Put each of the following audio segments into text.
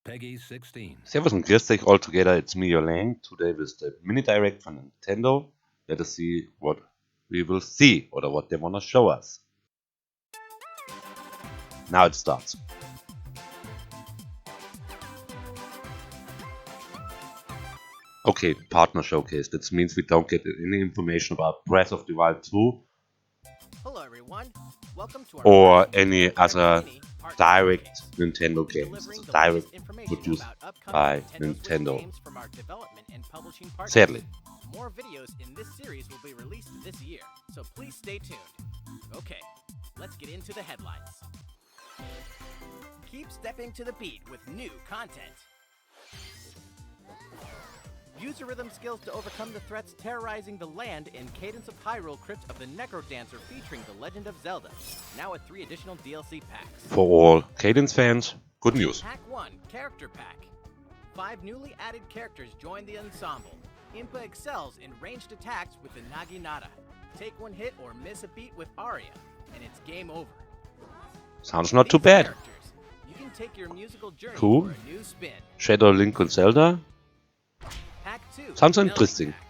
Peggy 16. Servus und grüß euch all together, it's me, your Lang, today with the mini direct von Nintendo. Let us see what we will see, or what they wanna show us. Now it starts. Okay, partner showcase. That means we don't get any information about Breath of the Wild 2 Hello everyone. Welcome to our or first any Nintendo other Mini Part direct Showcase, Nintendo games. delivering So the direct latest information produced about upcoming by Nintendo Switch Nintendo. games from our development and publishing partners. Sadly. More videos in this series will be released this year, so please stay tuned. Okay, let's get into the headlines. Keep stepping to the beat with new content. Use your rhythm skills to overcome the threats terrorizing the land in Cadence of Hyrule Crypt of the Necrodancer featuring The Legend of Zelda, now with 3 additional DLC packs. For all Cadence fans, good news. Pack 1, Character Pack. 5 newly added characters join the ensemble. Impa excels in ranged attacks with the Naginata. Take one hit or miss a beat with Aria, and it's game over. Sounds not These too bad. characters, you can take your musical journey Cool. for a new spin. Shadow Link and Zelda. Pack 2. Sounds Melody interesting. Pack.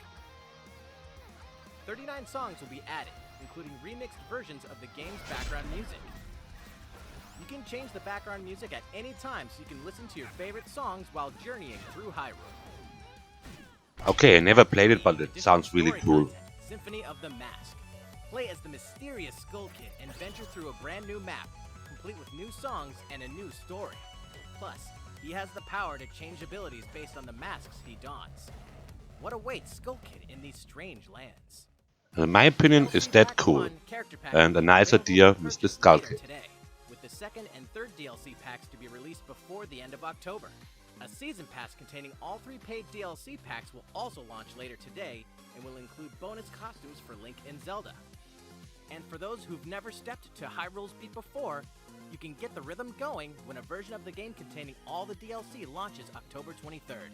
39 songs will be added, including remixed versions of the game's background music. You can change the background music at any time so you can listen to your favorite songs while journeying through Hyrule. Okay, I never played it, but it Additional sounds really story cool. content, Symphony of the Mask. Play as the mysterious Skull Kid and venture through a brand new map, complete with new songs and a new story. Plus, he has the power to change abilities based on the masks he dons. What awaits Skull Kid in these strange lands? In my opinion, is that cool. And a nice idea with the Skull Kid. Today, with the second and third DLC packs to be released before the end of October. A season pass containing all 3 paid DLC packs will also launch later today and will include bonus costumes for Link and Zelda. And for those who've never stepped to Hyrule's beat before, you can get the rhythm going when a version of the game containing all the DLC launches October 23rd.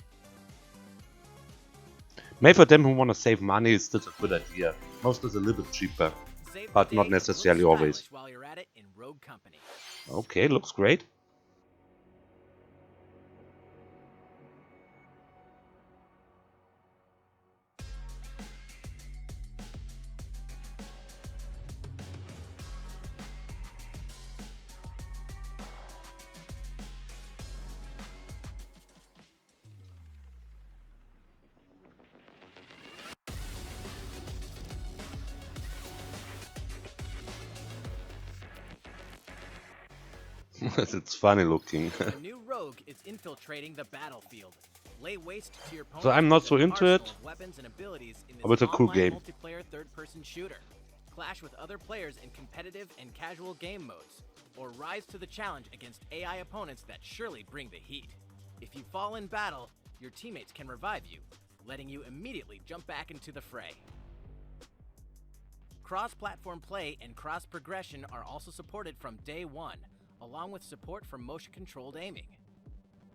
Maybe for them who want to save money, it's still a good idea. Most is a little bit cheaper, Save but the not day and necessarily look always. stylish while you're at it in Rogue Company. Okay, looks great. It's funny looking. The new rogue is infiltrating the battlefield. Lay waste to your opponents So I'm not with so an into arsenal it, of weapons and abilities in this but it's a cool online game. multiplayer third-person shooter. Clash with other players in competitive and casual game modes, or rise to the challenge against AI opponents that surely bring the heat. If you fall in battle, your teammates can revive you, letting you immediately jump back into the fray. Cross-platform play and cross-progression are also supported from day one, along with support for motion-controlled aiming.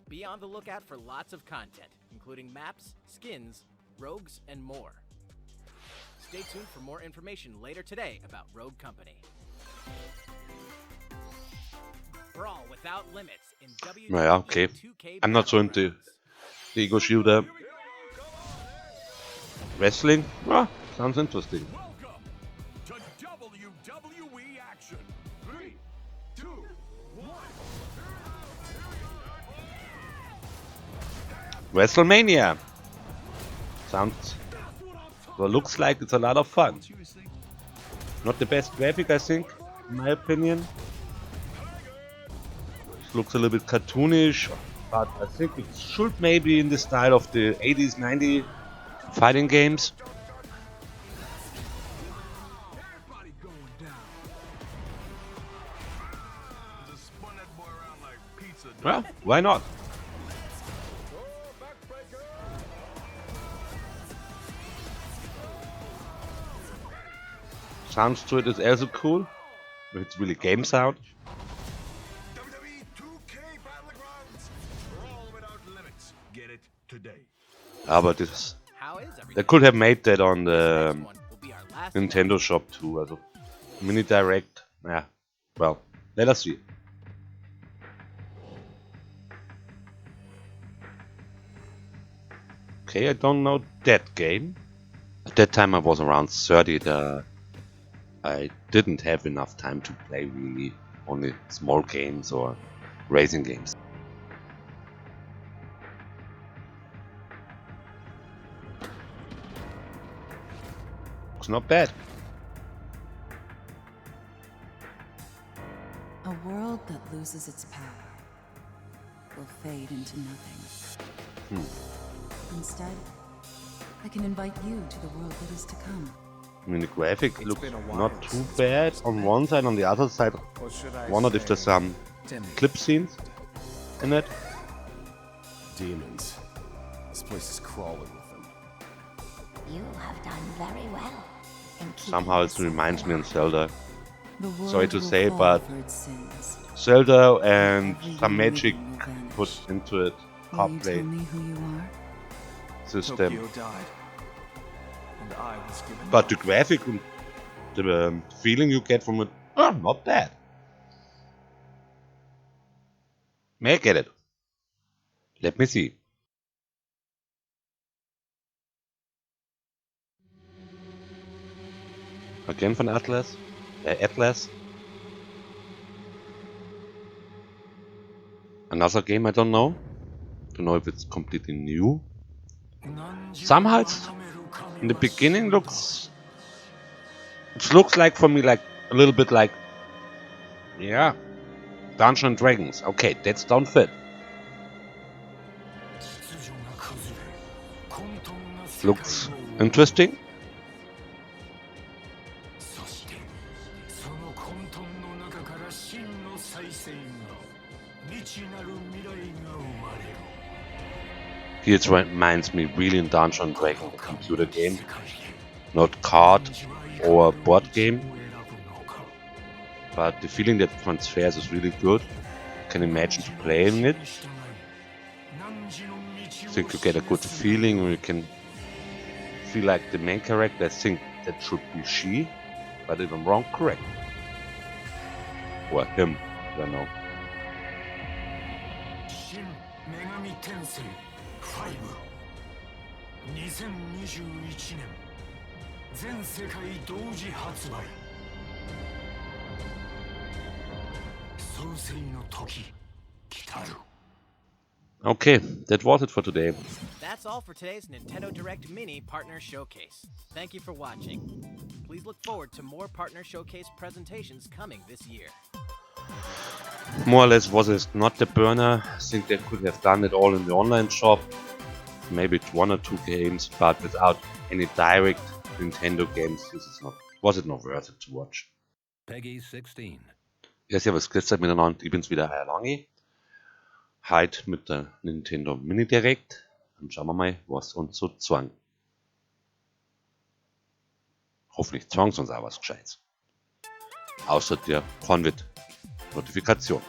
Be on the lookout for lots of content, including maps, skins, rogues, and more. Stay tuned for more information later today about Rogue Company. Brawl without limits in Naja, okay. 2K I'm not so into the ego shooter. Wrestling? Ah, sounds interesting. Welcome to WWE Action. 3, 2, 1. WrestleMania! Sounds... Well, looks like it's a lot of fun. Not the best graphic, I think, in my opinion. It looks a little bit cartoonish, but I think it should maybe in the style of the 80s, 90s fighting games. Everybody going down. Just spun that boy around like pizza. Well, why not? Sounds to it is also cool. If it's really game sound. WWE 2K Battlegrounds. Brawl without limits. Get it today. Aber this... How is everything? They could have made that on the Next one will be our last Nintendo shop too. Also, mini direct. Yeah. Well, let us see. Okay, I don't know that game. At that time I was around 30. I didn't have enough time to play really only small games or racing games. It's not bad. A world that loses its power will fade into nothing. Instead, I can invite you to the world that is to come. I mean, the graphic looks not too bad on one side, on the other side, wondered if there's some clip scenes in it. Demons. This place is crawling with them. You have done very well. Somehow it reminds me of Zelda. The world Sorry to will say, fall but for its sins. Zelda and some magic put into it. Will you tell Play me who you are? system. Tokyo died. And I was given But the graphic and the feeling you get from it, not bad. May I get it? Let me see. Again von Atlas? Atlas? Another game I don't know. Don't know if it's completely new. Somehow it's, in the beginning looks... It looks like for me like a little bit like... Yeah. Dungeons and Dragons. Okay, that's don't fit. Looks interesting. Here it reminds me really in Dungeons and Dragons, a computer game, not card or board game. But the feeling that transfers is really good. Can imagine to playing it. I think you get a good feeling, or you can feel like the main character. I think that should be she, but if I'm wrong, correct. Or him, I don't know. Okay, that was it for today. That's all for today's Nintendo Direct Mini Partner Showcase. Thank you for watching. Please look forward to more Partner Showcase presentations coming this year. More or less was it not the burner. I think they could have done it all in the online shop. Maybe 1 or 2 games, but without any direct Nintendo games, was it not worth it to watch. Peggy 16. Ja, servus, grüß euch miteinander, ich bin's wieder, Herr Lange. Heute mit der Nintendo Mini Direct. Dann schauen wir mal, was uns so zwang. Hoffentlich zwang uns auch was Gescheites. Außer der Convit-Notifikation.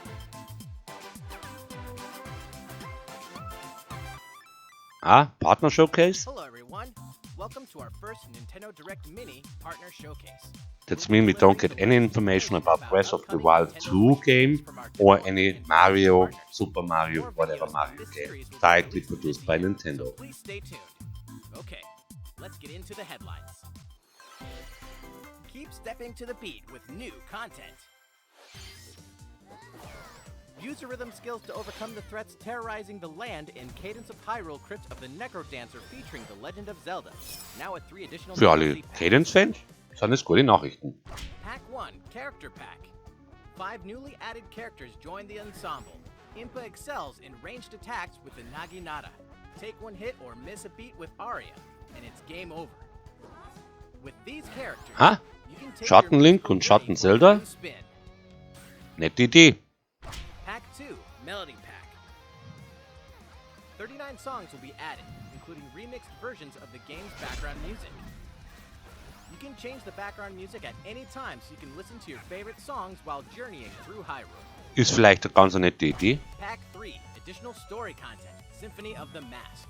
Partner Showcase? Hello everyone. Welcome to our first Nintendo Direct Mini Partner Showcase. That means we don't get any information about Breath of the Wild 2 game or any Mario, Super Mario, whatever Mario game directly produced by Nintendo. So please stay tuned. Okay, let's get into the headlines. Keep stepping to the beat with new content. Use your rhythm skills to overcome the threats terrorizing the land in Cadence of Hyrule Crypt of the Necrodancer featuring The Legend of Zelda. Now with 3 additional Für alle DLC packs. Cadence-Fans sind es gute Nachrichten. Pack 1, Character Pack. 5 newly added characters join the ensemble. Impa excels in ranged attacks with the Naginata. Take 1 hit or miss a beat with Aria, and it's game over. With these characters, you can take Schattenlink your und Schatten-Zelda? new spin. Nette Idee. Pack 2, Melody Pack. 39 songs will be added, including remixed versions of the game's background music. You can change the background music at any time so you can listen to your favorite songs while journeying through Hyrule. Ist vielleicht eine ganz nette Idee. Pack 3, additional story content, Symphony of the Mask.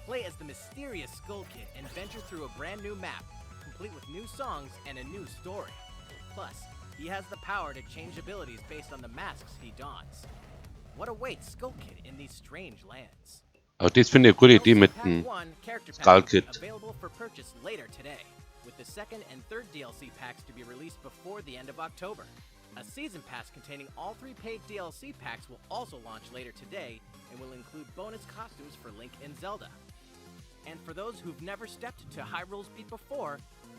Play as the mysterious Skull Kid and venture through a brand new map, complete with new songs and a new story. Plus, he has the power to change abilities based on the masks he dons. What awaits Skull Kid in these strange lands? Aber das finde ich eine gute Idee mit dem Skull Kit. Available for purchase later today, with the second and third DLC packs to be released before the end of October. A season pass containing all 3 paid DLC packs will also launch later today and will include bonus costumes for Link and Zelda. And for those who've never stepped to Hyrule's beat before,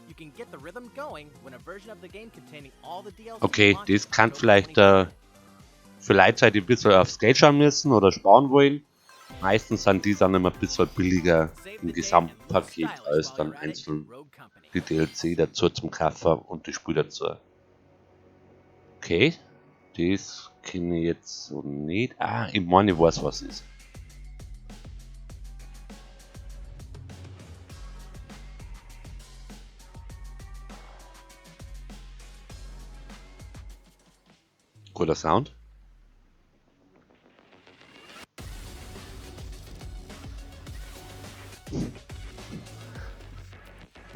you can get the rhythm going when a version of the game containing all the DLC Okay, launches das kann October vielleicht 24th. für Leute, die ein bisschen aufs Geld schauen müssen oder sparen wollen. Meistens sind die dann immer ein bisschen billiger im Gesamtpaket als dann einzeln die DLC dazu zum Kaufen und die Spiele dazu. Okay, das kenne ich jetzt so nicht. Ah, ich meine, ich weiß, was ist. Guter Sound.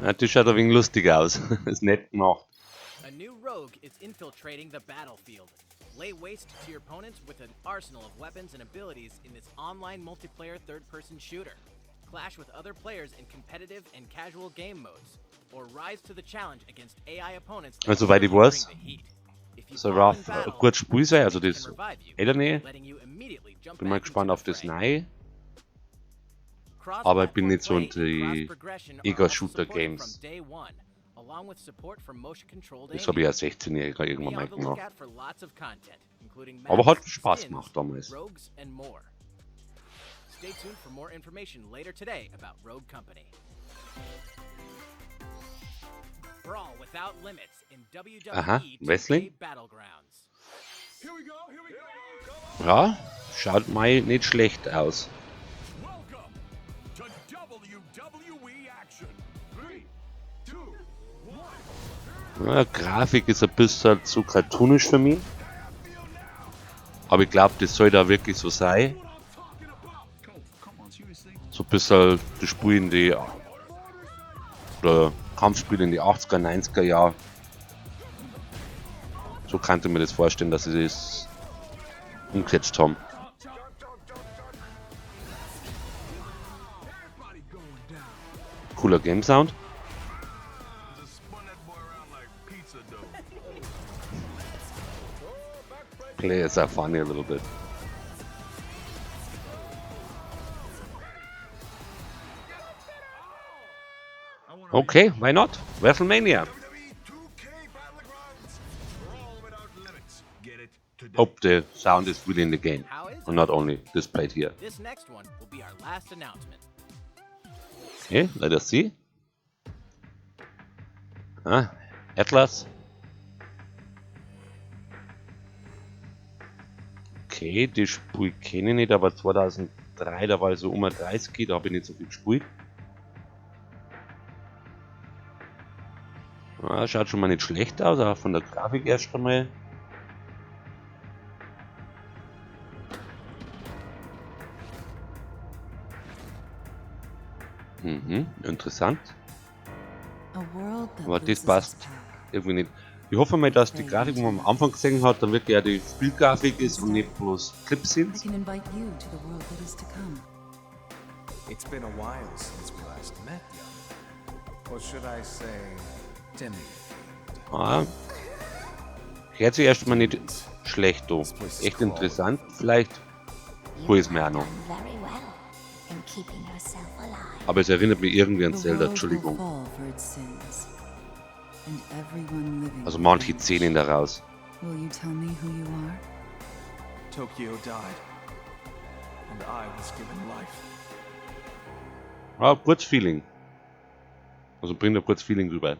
Ja, das schaut ein wenig lustig aus. Ist nett gemacht. A new rogue is infiltrating the battlefield. Lay waste to your opponents with an arsenal of weapons and abilities in this online multiplayer third-person shooter. Clash with other players in competitive and casual game modes, or rise to the challenge against AI opponents that Also, soweit ich weiß, bring the heat. If you soll fall in Wrath battle, ein gutes Spiel sein, also can das revive you, Nähe. letting you immediately jump Bin mal back gespannt into auf the das fray. Neue. Aber ich bin nicht so unter die Ego-Shooter-Games. Das habe ich als 16-Jähriger irgendwann mal gemacht. Aber hat Spaß gemacht damals. Stay tuned for more information later today about Rogue Company. Brawl without limits in WWE Aha, 2K Wrestling? Battlegrounds. Here we go. Ja, schaut mal nicht schlecht aus. Welcome to WWE Action. 3, 2, 1. Ja, Grafik ist ein bisschen zu cartoonisch für mich. Aber ich glaube, das soll da wirklich so sein. So ein bisschen das Spiel in die oder Kampfspiele in die 80er, 90er Jahre. So könnte ich mir das vorstellen, dass sie das umgesetzt haben. Cooler Game Sound. Players are funny a little bit. Okay, why not? WrestleMania. WWE 2K Battlegrounds. Brawl without limits. Get it today. Hope the sound is really in the game How is and not only displayed here. This next one will be our last announcement. Okay, let us see. Ah, Atlas. Okay, das Spiel kenne ich nicht, aber 2003, da war ich so um 30, da habe ich nicht so viel gespielt. Ah, schaut schon mal nicht schlecht aus, auch von der Grafik erst einmal. Interessant. A world that Aber das loses passt its power. irgendwie nicht. Ich hoffe mal, dass die Grafik, die man am Anfang gesehen hat, dann wirklich auch die Spielgrafik ist und nicht bloß Clips I sind. can invite you to the world that is to come. It's been a while since we last met, young. Or should I say, Timmy? Ah, hört sich erstmal nicht schlecht an. Echt interessant. Vielleicht tue ich es mir auch noch. Done very well in keeping yourself alive. Aber es erinnert mich irgendwie an The Zelda, world will Entschuldigung. fall for its sins. And everyone living Also will manche vanish. Szenen daraus. Will you tell me who you are? Tokyo died, and I was given life. Ah, kurz Feeling. Also bringt ein kurz Feeling rüber.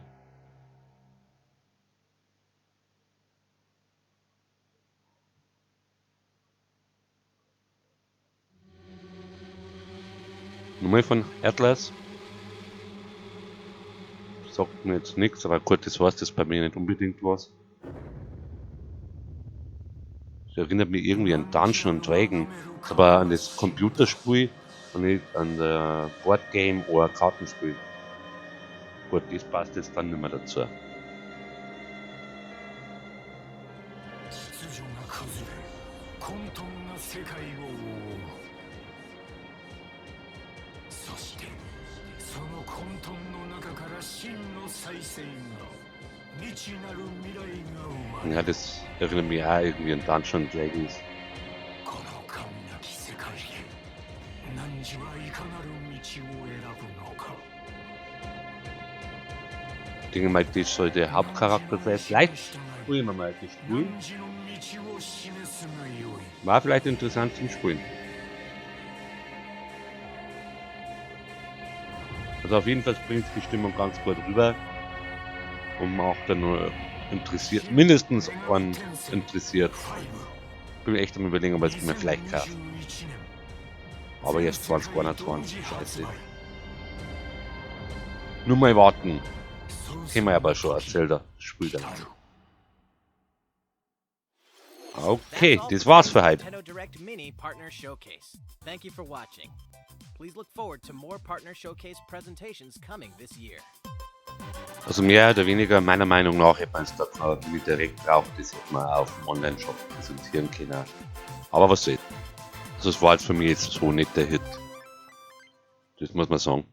Nummer von Atlas. Sagt mir jetzt nichts, aber gut, das heißt das bei mir nicht unbedingt was. Das erinnert mich irgendwie an Dungeon und Dragon, aber an das Computerspiel und nicht an der Boardgame oder Kartenspiel. Gut, das passt jetzt dann nicht mehr dazu. Ja, das erinnert mich auch irgendwie an Dungeons & Dragons. Ich denke mal, das soll der Hauptcharakter sein. Vielleicht spielen wir mal das Spiel. War vielleicht interessant zum Spielen. Also auf jeden Fall bringt die Stimmung ganz gut rüber. Und man auch dann nur interessiert, mindestens einen interessiert. Ich bin echt am Überlegen, ob ich es mir vielleicht kaufe. Aber jetzt 2021, scheiße. Nur mal warten. Können wir aber schon erzählt, das Spiel dann. Okay, das war's für heute. Nintendo Direct Mini Partner Showcase. Thank you for watching. Please look forward to more Partner Showcase presentations coming this year. Also mehr oder weniger, meiner Meinung nach, hätte man es da direkt braucht, das hätte man auf dem Online-Shop präsentieren können. Aber was soll's. Also es war jetzt für mich jetzt so nicht der Hit. Das muss man sagen.